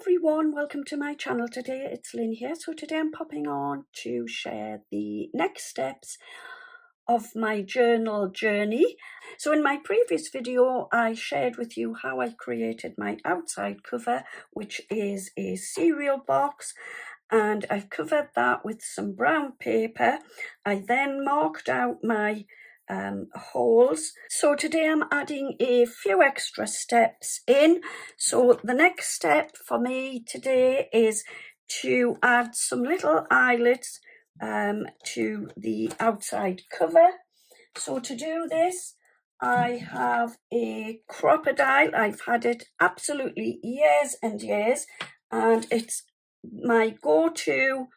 everyone, welcome to my channel. Today it's Lynn here. So today I'm popping on to share the next steps of my journal journey. So in my previous video I shared with you how I created my outside cover, which is a cereal box, and I've covered that with some brown paper. I then marked out my holes. So today I'm adding a few extra steps in. So the next step for me today is to add some little eyelets to the outside cover. So to do this, I have a crocodile. I've had it absolutely years and years, and it's my go-to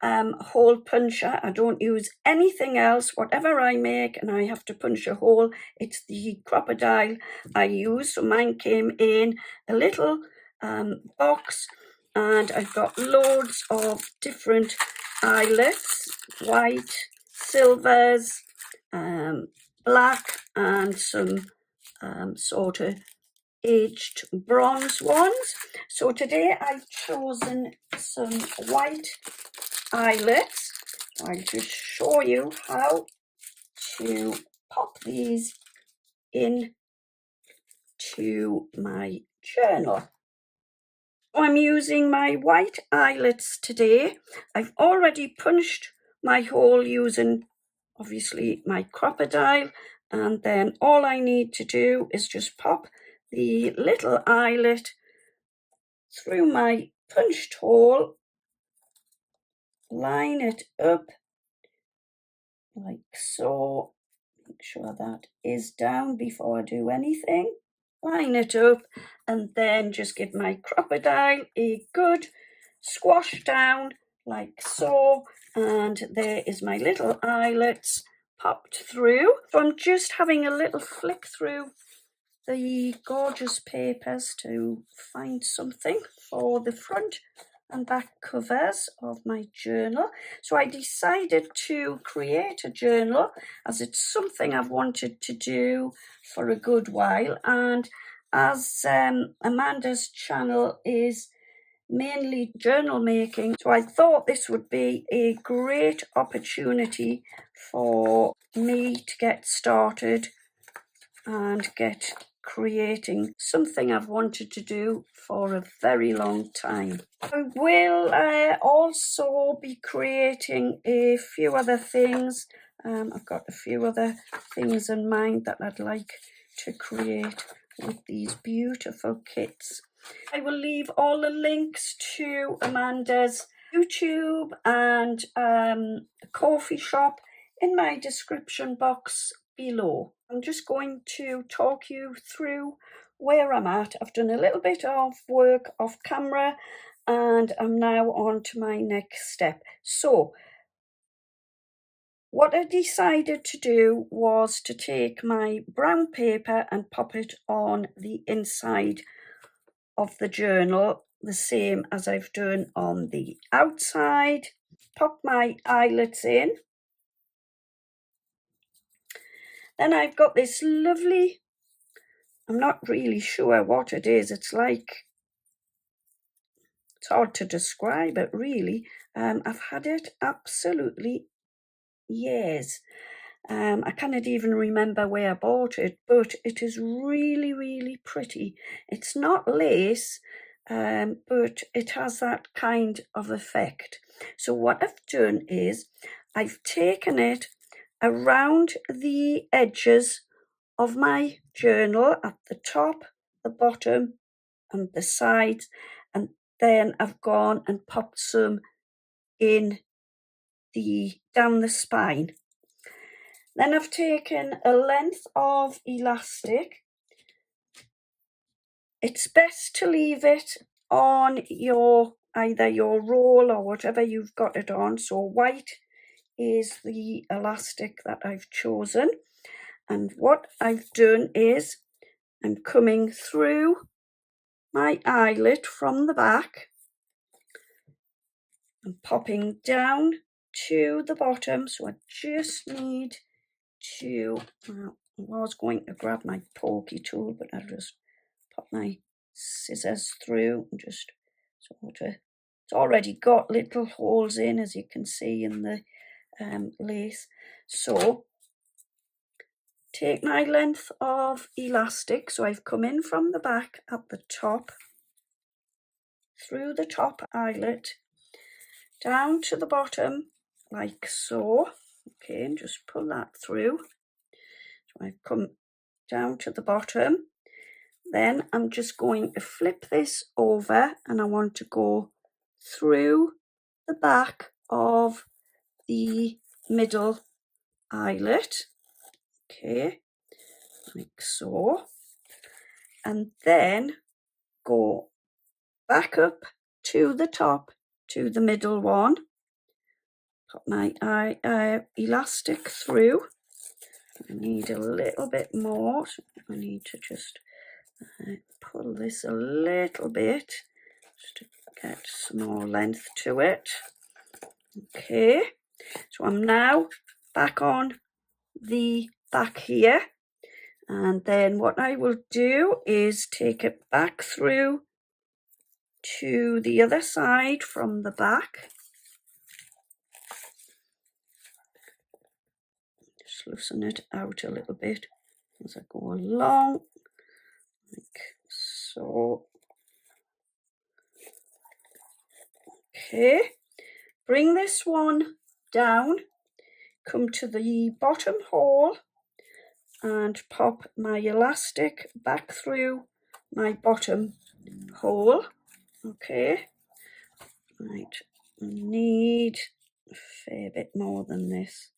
hole puncher. I don't use anything else. Whatever I make and I have to punch a hole, it's the crocodile I use. So mine came in a little box, and I've got loads of different eyelets: white, silvers, black, and some sort of aged bronze ones. So today I've chosen some white eyelets. I'll just show you how to pop these in to my journal. I'm using my white eyelets today. I've already punched my hole using obviously my crocodile, and then all I need to do is just pop the little eyelet through my punched hole, line it up like so, make sure that is down before I do anything, line it up, and then just give my crocodile a good squash down like so, and there is my little eyelets popped through. So I'm just having a little flick through the gorgeous papers to find something for the front and back covers of my journal. So I decided to create a journal, as it's something I've wanted to do for a good while, and as Amanda's channel is mainly journal making, so I thought this would be a great opportunity for me to get started and get creating something I've wanted to do for a very long time. I will also be creating a few other things. I've got a few other things in mind that I'd like to create with these beautiful kits. I will leave all the links to Amanda's YouTube and the coffee shop in my description box below. I'm just going to talk you through where I'm at. I've done a little bit of work off camera, and I'm now on to my next step. So what I decided to do was to take my brown paper and pop it on the inside of the journal, the same as I've done on the outside. Pop my eyelets in. Then I've got this lovely, I'm not really sure what it is. It's hard to describe it really. I've had it absolutely years. I cannot even remember where I bought it, but it is really, really pretty. It's not lace, but it has that kind of effect. So what I've done is I've taken it around the edges of my journal, at the top, the bottom, and the sides, and then I've gone and popped some in down the spine. Then I've taken a length of elastic. It's best to leave it on either your roll or whatever you've got it on. So white is the elastic that I've chosen. And what I've done is I'm coming through my eyelet from the back and popping down to the bottom. So I just need to, I was going to grab my pokey tool, but I'll just pop my scissors through and just It's already got little holes in, as you can see in the lace. So take my length of elastic, so I've come in from the back at the top, through the top eyelet, down to the bottom like so. Okay, and just pull that through. So I've come down to the bottom. Then I'm just going to flip this over, and I want to go through the back of the middle eyelet. Okay, like so. And then go back up to the top, to the middle one. Put my elastic through. I need a little bit more, so I need to just pull this a little bit just to get some more length to it. Okay, so I'm now back on the back here, and then what I will do is take it back through to the other side from the back. Just loosen it out a little bit as I go along, like so. Okay, bring this one down, come to the bottom hole and pop my elastic back through my bottom hole. Okay, right, I need a fair bit more than this.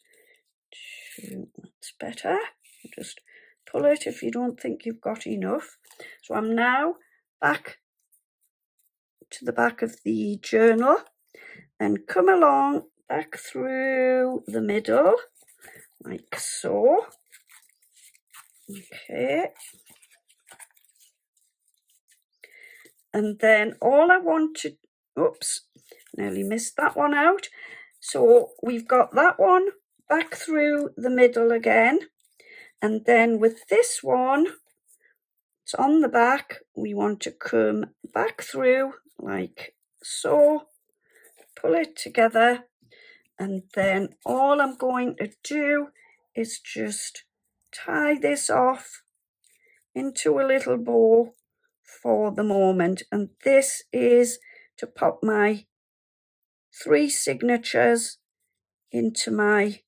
That's better. Just pull it if you don't think you've got enough. So I'm now back to the back of the journal and come along back through the middle like so. Okay, and then all I want to, oops, nearly missed that one out. So we've got that one back through the middle again, and then with this one, it's on the back, we want to come back through like so, pull it together, and then all I'm going to do is just tie this off into a little bow for the moment. And this is to pop my 3 signatures into my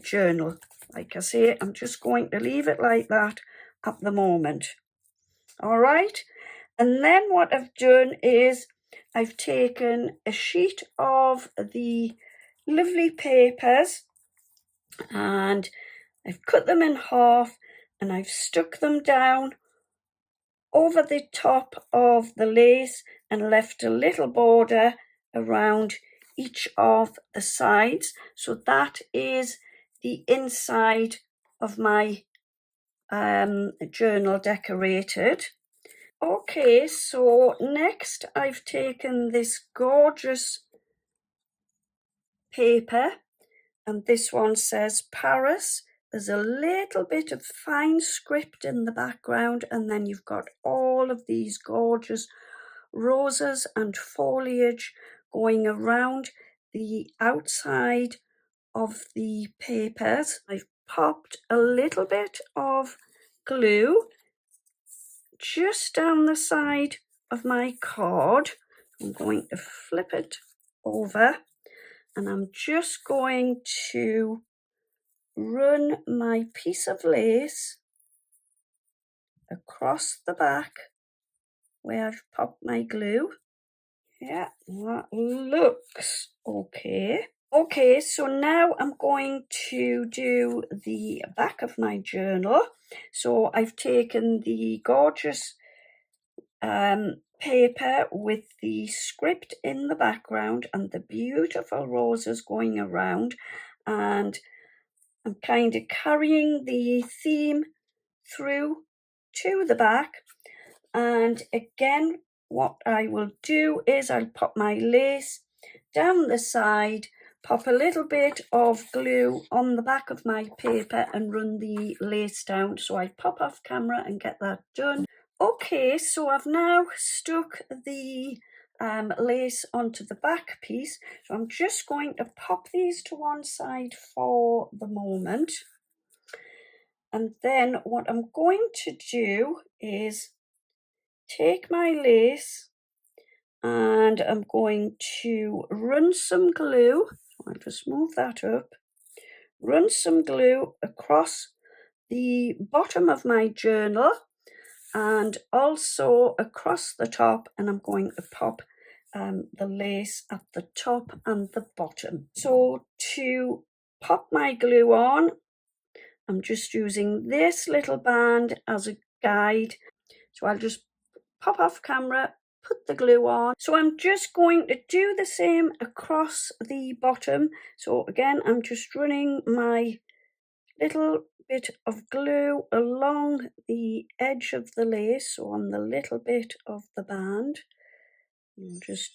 journal. Like I say, I'm just going to leave it like that at the moment. All right, and then what I've done is I've taken a sheet of the lovely papers and I've cut them in half and I've stuck them down over the top of the lace and left a little border around each of the sides. So that is the inside of my journal decorated. Okay, so next I've taken this gorgeous paper, and this one says Paris. There's a little bit of fine script in the background, and then you've got all of these gorgeous roses and foliage going around the outside of the papers. I've popped a little bit of glue just down the side of my card. I'm going to flip it over and I'm just going to run my piece of lace across the back where I've popped my glue. Yeah, that looks okay. Okay, so now I'm going to do the back of my journal. So I've taken the gorgeous paper with the script in the background and the beautiful roses going around, and I'm kind of carrying the theme through to the back. And again, what I will do is I'll pop my lace down the side, pop a little bit of glue on the back of my paper and run the lace down. So I pop off camera and get that done. Okay, so I've now stuck the lace onto the back piece. So I'm just going to pop these to one side for the moment. And then what I'm going to do is take my lace and I'm going to run some glue. I'll just move that up. Run some glue across the bottom of my journal and also across the top, and I'm going to pop the lace at the top and the bottom. So to pop my glue on, I'm just using this little band as a guide. So I'll just pop off camera, put the glue on. So I'm just going to do the same across the bottom. So again, I'm just running my little bit of glue along the edge of the lace, so on the little bit of the band. I'll just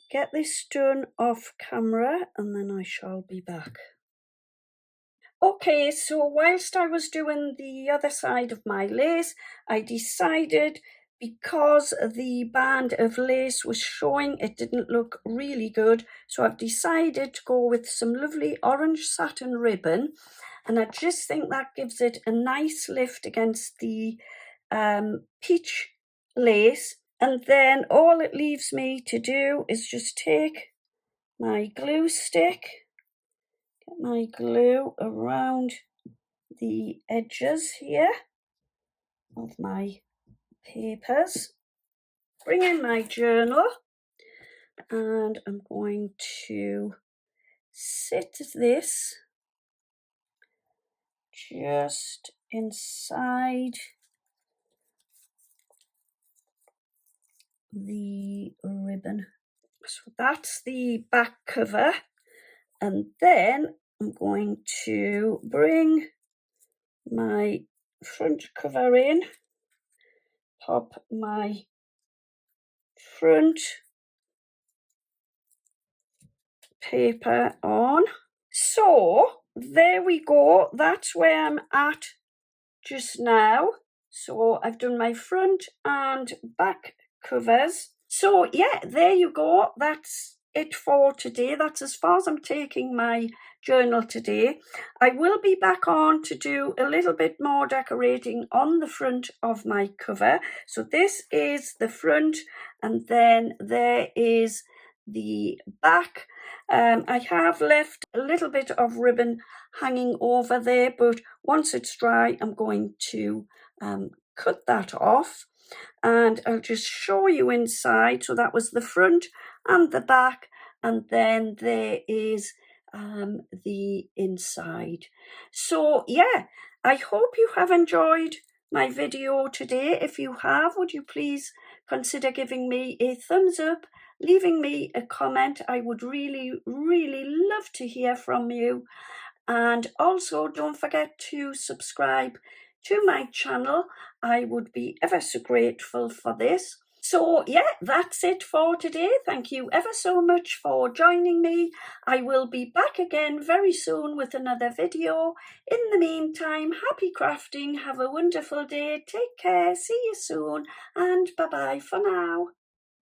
get this done off camera and then I shall be back. Okay, so whilst I was doing the other side of my lace, I decided, because the band of lace was showing, it didn't look really good, so I've decided to go with some lovely orange satin ribbon, and I just think that gives it a nice lift against the peach lace. And then all it leaves me to do is just take my glue stick, get my glue around the edges here of my papers, bring in my journal, and I'm going to sit this just inside the ribbon. So that's the back cover, and then I'm going to bring my front cover in, pop my front paper on. So there we go, that's where I'm at just now. So I've done my front and back covers. So yeah, there you go, that's it for today. That's as far as I'm taking my journal today. I will be back on to do a little bit more decorating on the front of my cover. So this is the front, and then there is the back. I have left a little bit of ribbon hanging over there, but once it's dry, I'm going to cut that off, and I'll just show you inside. So that was the front and the back, and then there is the inside. So yeah, I hope you have enjoyed my video today. If you have, would you please consider giving me a thumbs up, leaving me a comment? I would really love to hear from you. And also don't forget to subscribe to my channel. I would be ever so grateful for this. So yeah, that's it for today. Thank you ever so much for joining me. I will be back again very soon with another video. In the meantime, happy crafting, have a wonderful day, take care, see you soon, and bye bye for now.